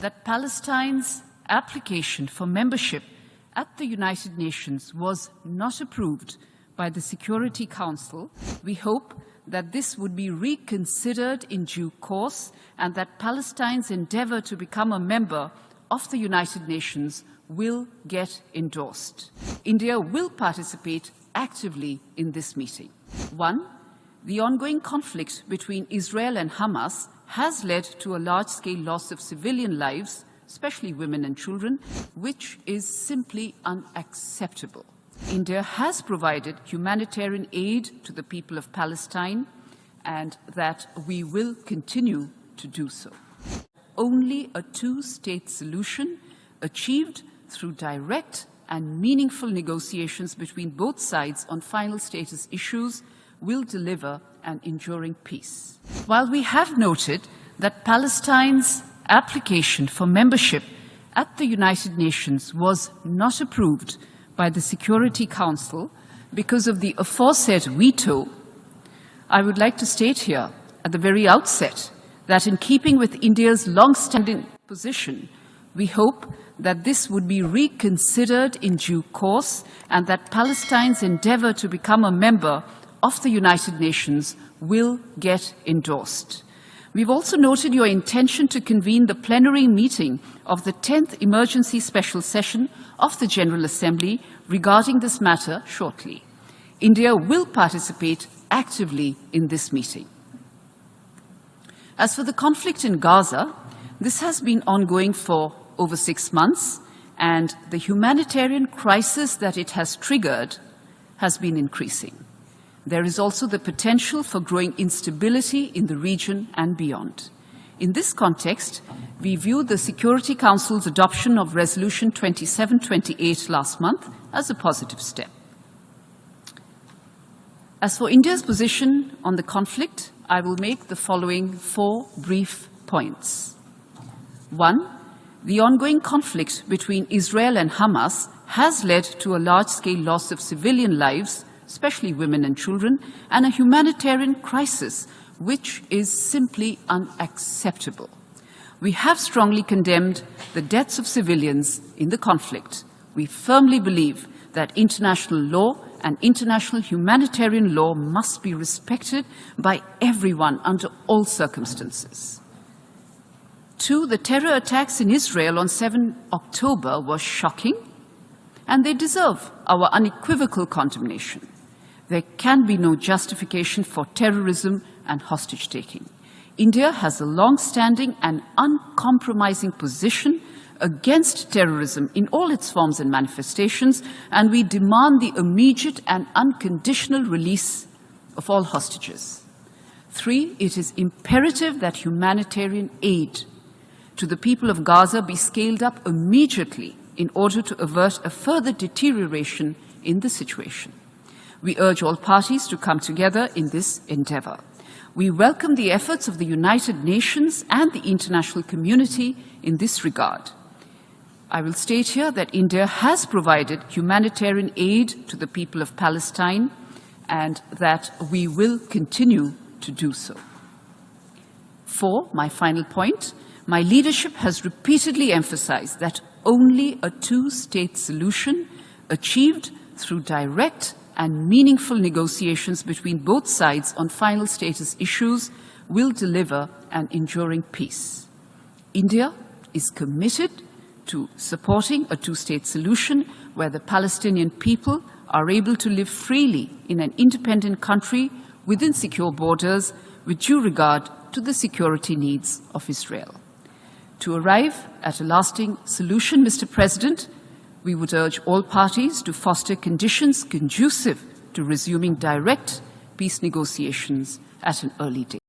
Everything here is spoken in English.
that Palestine's application for membership at the United Nations was not approved by the Security Council, we hope that this would be reconsidered in due course and that Palestine's endeavor to become a member of the United Nations will get endorsed. India will participate actively in this meeting. 1. The ongoing conflict between Israel and Hamas has led to a large-scale loss of civilian lives, especially women and children, which is simply unacceptable. India has provided humanitarian aid to the people of Palestine, and that we will continue to do so. Only a two-state solution achieved through direct and meaningful negotiations between both sides on final status issues will deliver an enduring peace. While we have noted that Palestine's application for membership at the United Nations was not approved by the Security Council because of the aforesaid veto, I would like to state here at the very outset that in keeping with India's long-standing position, we hope that this would be reconsidered in due course and that Palestine's endeavor to become a member of the United Nations will get endorsed. We've also noted your intention to convene the plenary meeting of the 10th Emergency Special Session of the General Assembly regarding this matter shortly. India will participate actively in this meeting. As for the conflict in Gaza, this has been ongoing for over 6 months, and the humanitarian crisis that it has triggered has been increasing. There is also the potential for growing instability in the region and beyond. In this context, we view the Security Council's adoption of Resolution 2728 last month as a positive step. As for India's position on the conflict, I will make the following 4 brief points. 1. The ongoing conflict between Israel and Hamas has led to a large-scale loss of civilian lives, especially women and children, and a humanitarian crisis which is simply unacceptable. We have strongly condemned the deaths of civilians in the conflict. We firmly believe that international law and international humanitarian law must be respected by everyone under all circumstances. 2, the terror attacks in Israel on 7 October were shocking, and they deserve our unequivocal condemnation. There can be no justification for terrorism and hostage-taking. India has a long-standing and uncompromising position against terrorism in all its forms and manifestations, and we demand the immediate and unconditional release of all hostages. 3, it is imperative that humanitarian aid to the people of Gaza be scaled up immediately in order to avert a further deterioration in the situation. We urge all parties to come together in this endeavor. We welcome the efforts of the United Nations and the international community in this regard. I will state here that India has provided humanitarian aid to the people of Palestine and that we will continue to do so. 4, my final point, my leadership has repeatedly emphasized that only a two-state solution achieved through direct and meaningful negotiations between both sides on final status issues will deliver an enduring peace. India is committed to supporting a two-state solution where the Palestinian people are able to live freely in an independent country within secure borders with due regard to the security needs of Israel. To arrive at a lasting solution, Mr. President, we would urge all parties to foster conditions conducive to resuming direct peace negotiations at an early date.